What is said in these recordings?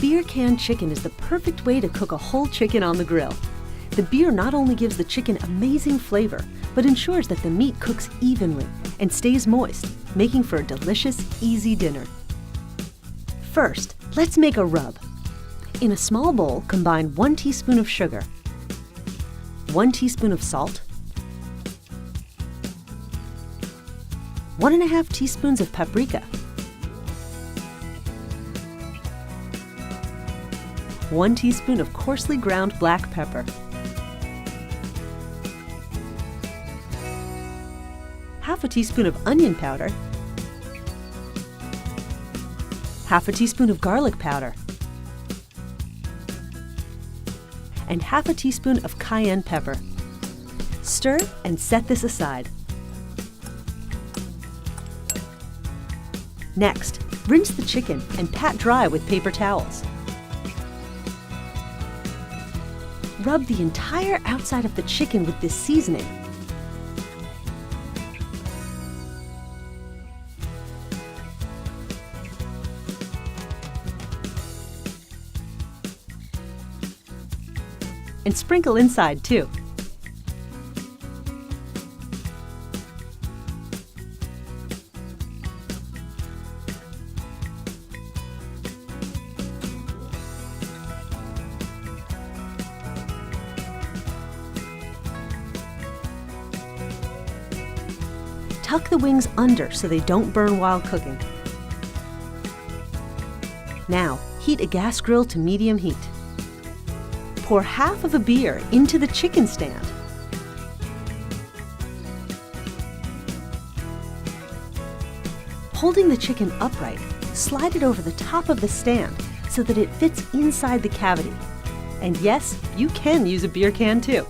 Beer can chicken is the perfect way to cook a whole chicken on the grill. The beer not only gives the chicken amazing flavor, but ensures that the meat cooks evenly and stays moist, making for a delicious, easy dinner. First, let's make a rub. In a small bowl, combine 1 teaspoon of sugar, 1 teaspoon of salt, 1½ teaspoons of paprika, 1 teaspoon of coarsely ground black pepper, ½ a teaspoon of onion powder, ½ a teaspoon of garlic powder, and ½ a teaspoon of cayenne pepper. Stir and set this aside. Next, rinse the chicken and pat dry with paper towels. Rub the entire outside of the chicken with this seasoning. And sprinkle inside too. Tuck the wings under so they don't burn while cooking. Now, heat a gas grill to medium heat. Pour half of a beer into the chicken stand. Holding the chicken upright, slide it over the top of the stand so that it fits inside the cavity. And yes, you can use a beer can too.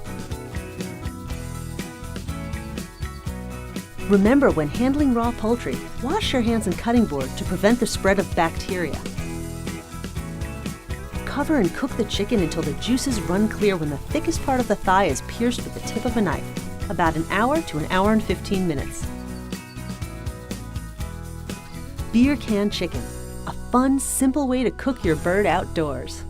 Remember, when handling raw poultry, wash your hands and cutting board to prevent the spread of bacteria. Cover and cook the chicken until the juices run clear when the thickest part of the thigh is pierced with the tip of a knife, about an hour to an hour and 15 minutes. Beer can chicken, a fun, simple way to cook your bird outdoors.